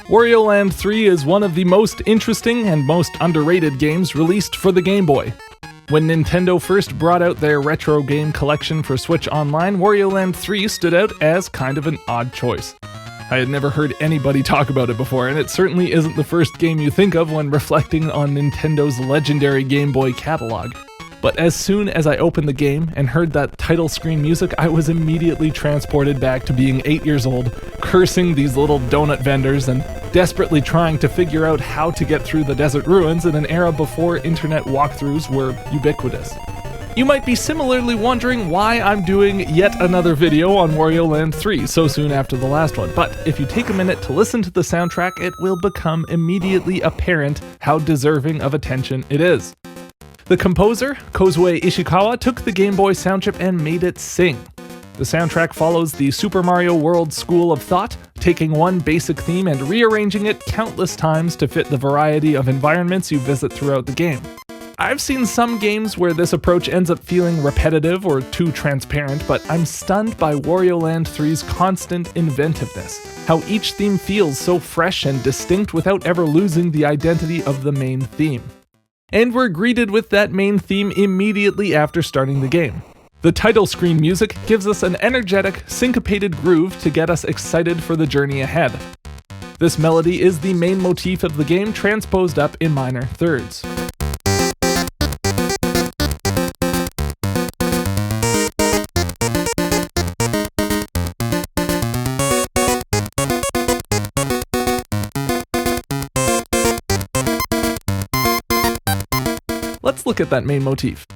Wario Land 3 is one of the most interesting and most underrated games released for the Game Boy. When Nintendo first brought out their retro game collection for Switch Online, Wario Land 3 stood out as kind of an odd choice. I had never heard anybody talk about it before, and it certainly isn't the first game you think of when reflecting on Nintendo's legendary Game Boy catalog. But as soon as I opened the game and heard that title screen music, I was immediately transported back to being 8 years old, cursing these little donut vendors and desperately trying to figure out how to get through the desert ruins in an era before internet walkthroughs were ubiquitous. You might be similarly wondering why I'm doing yet another video on Wario Land 3 so soon after the last one, but if you take a minute to listen to the soundtrack, it will become immediately apparent how deserving of attention it is. The composer, Kozue Ishikawa, took the Game Boy sound chip and made it sing. The soundtrack follows the Super Mario World school of thought, taking one basic theme and rearranging it countless times to fit the variety of environments you visit throughout the game. I've seen some games where this approach ends up feeling repetitive or too transparent, but I'm stunned by Wario Land 3's constant inventiveness, how each theme feels so fresh and distinct without ever losing the identity of the main theme. And we're greeted with that main theme immediately after starting the game. The title screen music gives us an energetic, syncopated groove to get us excited for the journey ahead. This melody is the main motif of the game transposed up in minor thirds. Let's look at that main motif.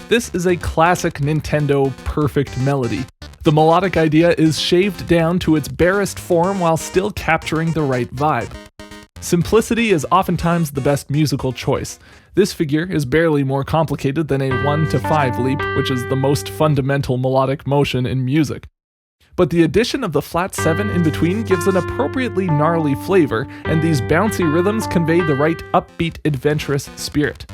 This is a classic Nintendo perfect melody. The melodic idea is shaved down to its barest form while still capturing the right vibe. Simplicity is oftentimes the best musical choice. This figure is barely more complicated than a 1 to 5 leap, which is the most fundamental melodic motion in music. But the addition of the flat 7 in between gives an appropriately gnarly flavor, and these bouncy rhythms convey the right upbeat, adventurous spirit.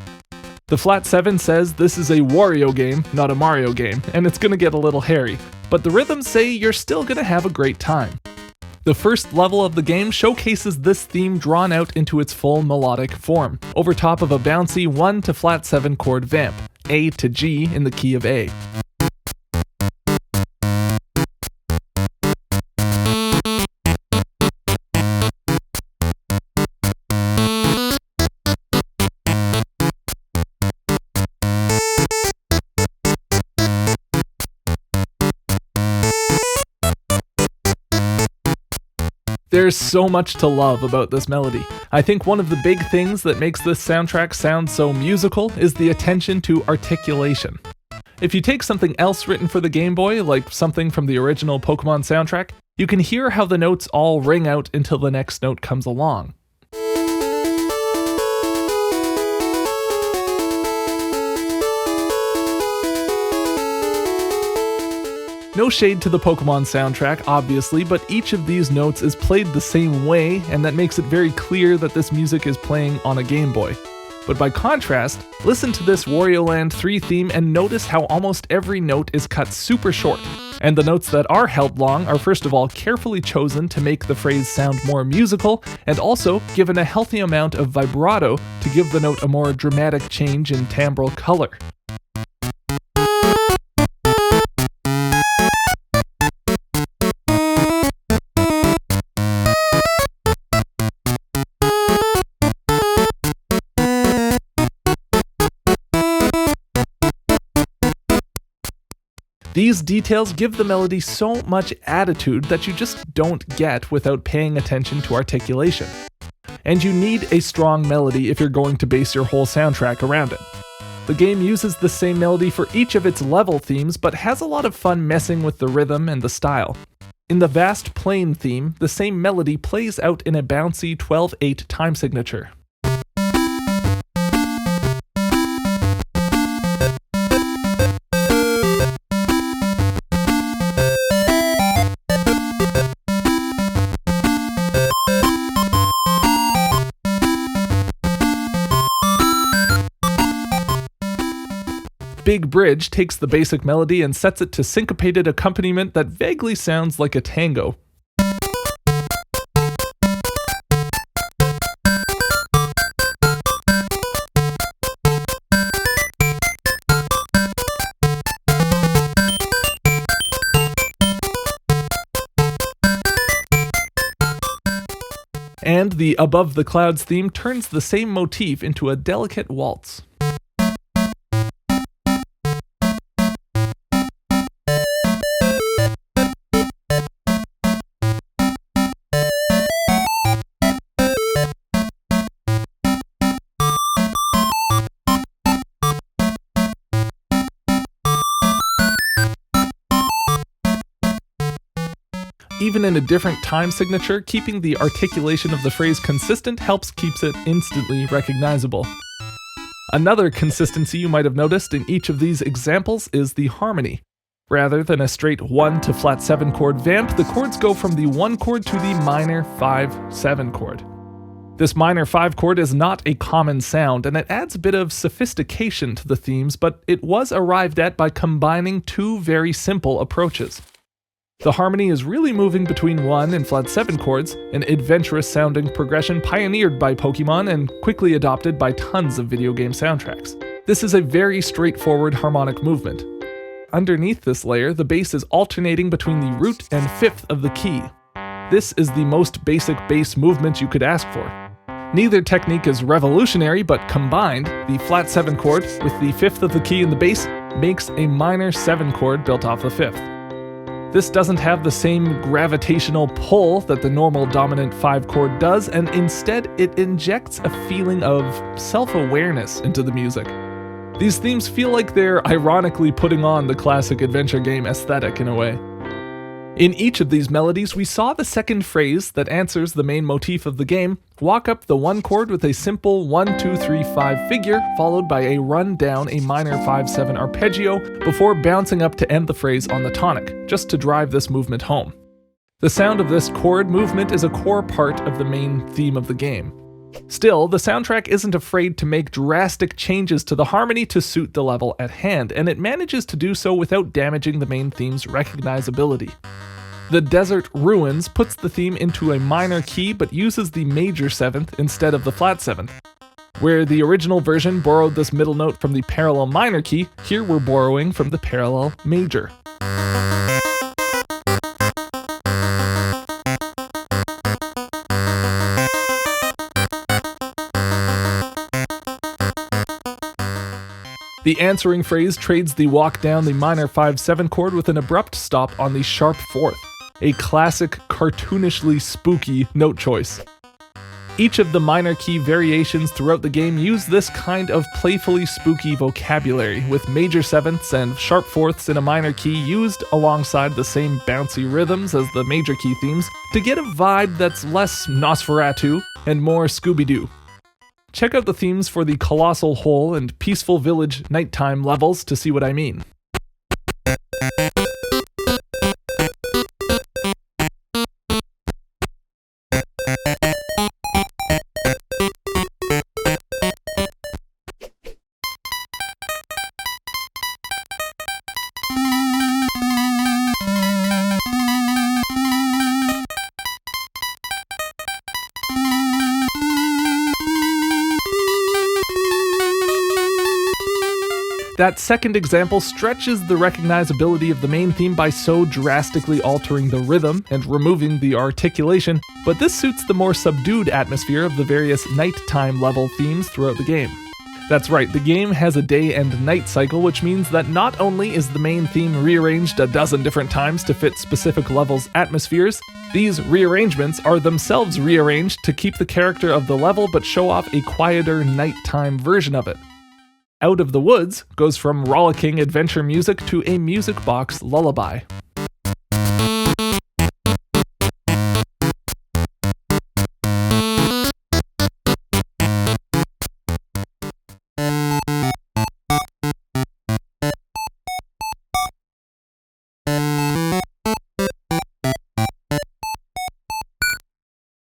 The flat 7 says this is a Wario game, not a Mario game, and it's gonna get a little hairy, but the rhythms say you're still gonna have a great time. The first level of the game showcases this theme drawn out into its full melodic form, over top of a bouncy 1 to flat 7 chord vamp, A to G in the key of A. There's so much to love about this melody. I think one of the big things that makes this soundtrack sound so musical is the attention to articulation. If you take something else written for the Game Boy, like something from the original Pokemon soundtrack, you can hear how the notes all ring out until the next note comes along. No shade to the Pokemon soundtrack, obviously, but each of these notes is played the same way, and that makes it very clear that this music is playing on a Game Boy. But by contrast, listen to this Wario Land 3 theme and notice how almost every note is cut super short. And the notes that are held long are first of all carefully chosen to make the phrase sound more musical, and also given a healthy amount of vibrato to give the note a more dramatic change in timbral color. These details give the melody so much attitude that you just don't get without paying attention to articulation. And you need a strong melody if you're going to base your whole soundtrack around it. The game uses the same melody for each of its level themes, but has a lot of fun messing with the rhythm and the style. In the Vast Plain theme, the same melody plays out in a bouncy 12/8 time signature. Big Bridge takes the basic melody and sets it to syncopated accompaniment that vaguely sounds like a tango. And the Above the Clouds theme turns the same motif into a delicate waltz. Even in a different time signature, keeping the articulation of the phrase consistent keeps it instantly recognizable. Another consistency you might have noticed in each of these examples is the harmony. Rather than a straight 1 to flat 7 chord vamp, the chords go from the 1 chord to the minor 5-7 chord. This minor 5 chord is not a common sound, and it adds a bit of sophistication to the themes, but it was arrived at by combining two very simple approaches. The harmony is really moving between 1 and flat 7 chords, an adventurous sounding progression pioneered by Pokemon and quickly adopted by tons of video game soundtracks. This is a very straightforward harmonic movement. Underneath this layer, the bass is alternating between the root and fifth of the key. This is the most basic bass movement you could ask for. Neither technique is revolutionary, but combined, the flat 7 chord with the fifth of the key in the bass makes a minor 7 chord built off the fifth. This doesn't have the same gravitational pull that the normal dominant 5 chord does, and instead it injects a feeling of self-awareness into the music. These themes feel like they're ironically putting on the classic adventure game aesthetic in a way. In each of these melodies, we saw the second phrase that answers the main motif of the game walk up the 1 chord with a simple 1-2-3-5 figure, followed by a run down a minor 5-7 arpeggio, before bouncing up to end the phrase on the tonic, just to drive this movement home. The sound of this chord movement is a core part of the main theme of the game. Still, the soundtrack isn't afraid to make drastic changes to the harmony to suit the level at hand, and it manages to do so without damaging the main theme's recognizability. The Desert Ruins puts the theme into a minor key but uses the major 7th instead of the flat 7th. Where the original version borrowed this middle note from the parallel minor key, here we're borrowing from the parallel major. The answering phrase trades the walk down the minor 5-7 chord with an abrupt stop on the sharp 4th, a classic cartoonishly spooky note choice. Each of the minor key variations throughout the game use this kind of playfully spooky vocabulary, with major 7ths and sharp 4ths in a minor key used alongside the same bouncy rhythms as the major key themes to get a vibe that's less Nosferatu and more Scooby-Doo. Check out the themes for the Colossal Hole and Peaceful Village nighttime levels to see what I mean. That second example stretches the recognizability of the main theme by so drastically altering the rhythm and removing the articulation, but this suits the more subdued atmosphere of the various nighttime level themes throughout the game. That's right, the game has a day and night cycle, which means that not only is the main theme rearranged a dozen different times to fit specific levels' atmospheres, these rearrangements are themselves rearranged to keep the character of the level but show off a quieter nighttime version of it. Out of the Woods goes from rollicking adventure music to a music box lullaby.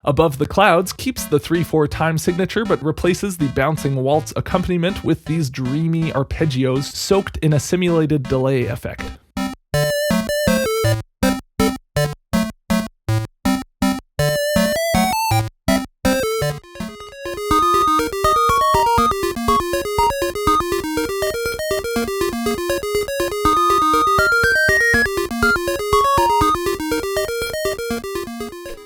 Above the Clouds keeps the 3/4 time signature but replaces the bouncing waltz accompaniment with these dreamy arpeggios soaked in a simulated delay effect.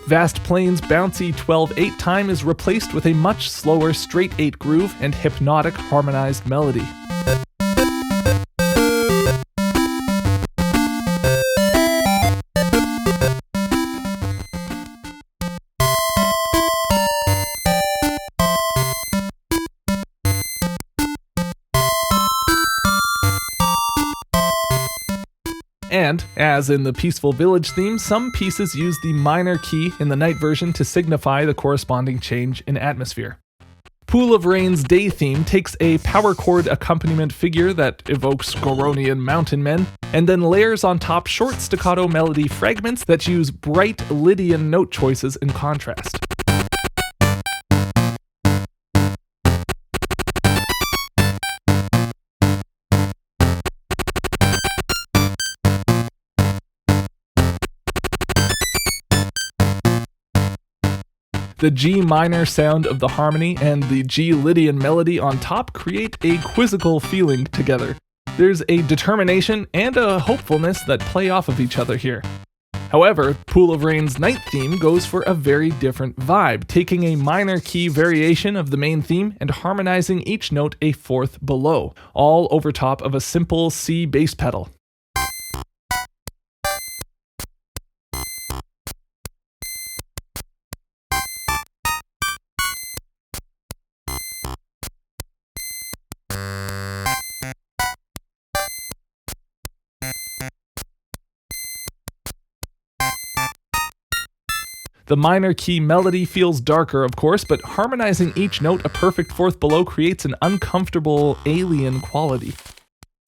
Vast Plains' bouncy 12/8 time is replaced with a much slower straight 8 groove and hypnotic harmonized melody. And, as in the Peaceful Village theme, some pieces use the minor key in the night version to signify the corresponding change in atmosphere. Pool of Rain's day theme takes a power chord accompaniment figure that evokes Goronian mountain men, and then layers on top short staccato melody fragments that use bright Lydian note choices in contrast. The G minor sound of the harmony and the G Lydian melody on top create a quizzical feeling together. There's a determination and a hopefulness that play off of each other here. However, Pool of Rain's night theme goes for a very different vibe, taking a minor key variation of the main theme and harmonizing each note a fourth below, all over top of a simple C bass pedal. The minor key melody feels darker, of course, but harmonizing each note a perfect fourth below creates an uncomfortable, alien quality.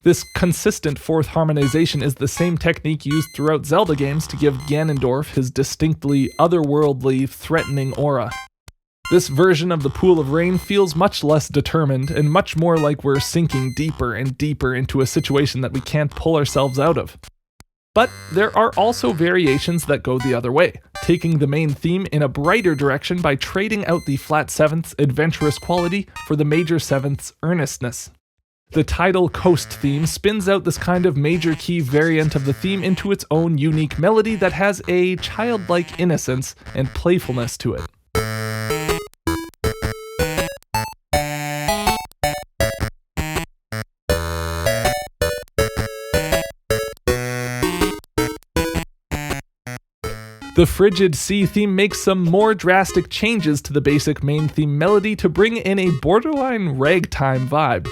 This consistent fourth harmonization is the same technique used throughout Zelda games to give Ganondorf his distinctly otherworldly, threatening aura. This version of the Pool of Rain feels much less determined and much more like we're sinking deeper and deeper into a situation that we can't pull ourselves out of. But there are also variations that go the other way, taking the main theme in a brighter direction by trading out the flat seventh's adventurous quality for the major seventh's earnestness. The tidal coast theme spins out this kind of major key variant of the theme into its own unique melody that has a childlike innocence and playfulness to it. The frigid C theme makes some more drastic changes to the basic main theme melody to bring in a borderline ragtime vibe.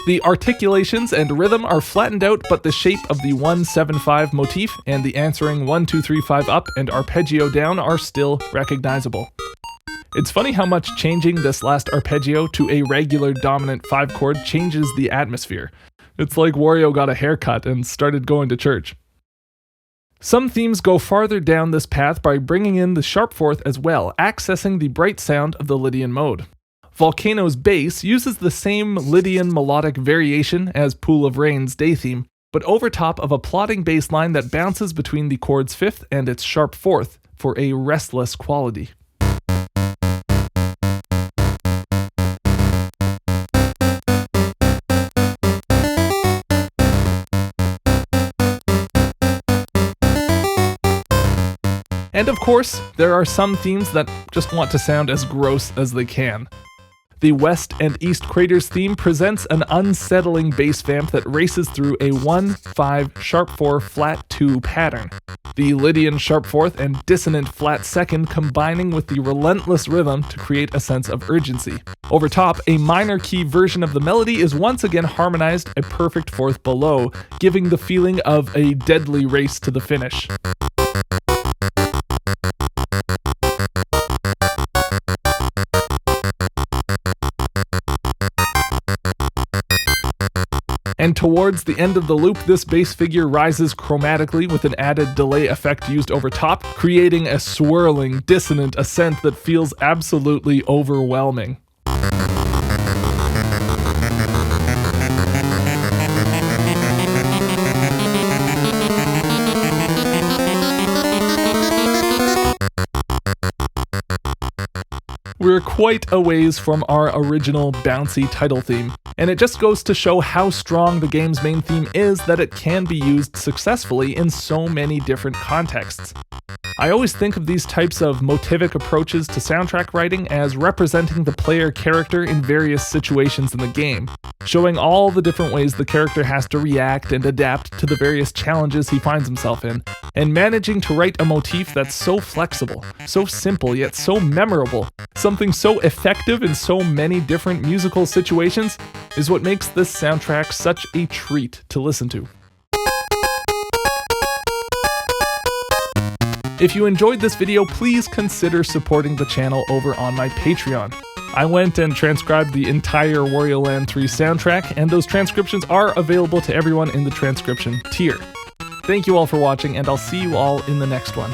The articulations and rhythm are flattened out, but the shape of the 1-7-5 motif and the answering 1-2-3-5 up and arpeggio down are still recognizable. It's funny how much changing this last arpeggio to a regular dominant 5 chord changes the atmosphere. It's like Wario got a haircut and started going to church. Some themes go farther down this path by bringing in the sharp fourth as well, accessing the bright sound of the Lydian mode. Volcano's bass uses the same Lydian melodic variation as Pool of Rain's day theme, but over top of a plodding bass line that bounces between the chord's fifth and its sharp fourth for a restless quality. And of course, there are some themes that just want to sound as gross as they can. The West and East Craters theme presents an unsettling bass vamp that races through a 1-5 sharp 4 flat 2 pattern. The Lydian sharp fourth and dissonant flat second combining with the relentless rhythm to create a sense of urgency. Over top, a minor key version of the melody is once again harmonized a perfect fourth below, giving the feeling of a deadly race to the finish. And towards the end of the loop, this bass figure rises chromatically with an added delay effect used over top, creating a swirling, dissonant ascent that feels absolutely overwhelming. we're quite a ways from our original bouncy title theme, and it just goes to show how strong the game's main theme is that it can be used successfully in so many different contexts. I always think of these types of motivic approaches to soundtrack writing as representing the player character in various situations in the game, showing all the different ways the character has to react and adapt to the various challenges he finds himself in, and managing to write a motif that's so flexible, so simple yet so memorable, something so effective in so many different musical situations, is what makes this soundtrack such a treat to listen to. If you enjoyed this video, please consider supporting the channel over on my Patreon. I went and transcribed the entire Wario Land 3 soundtrack, and those transcriptions are available to everyone in the transcription tier. Thank you all for watching, and I'll see you all in the next one.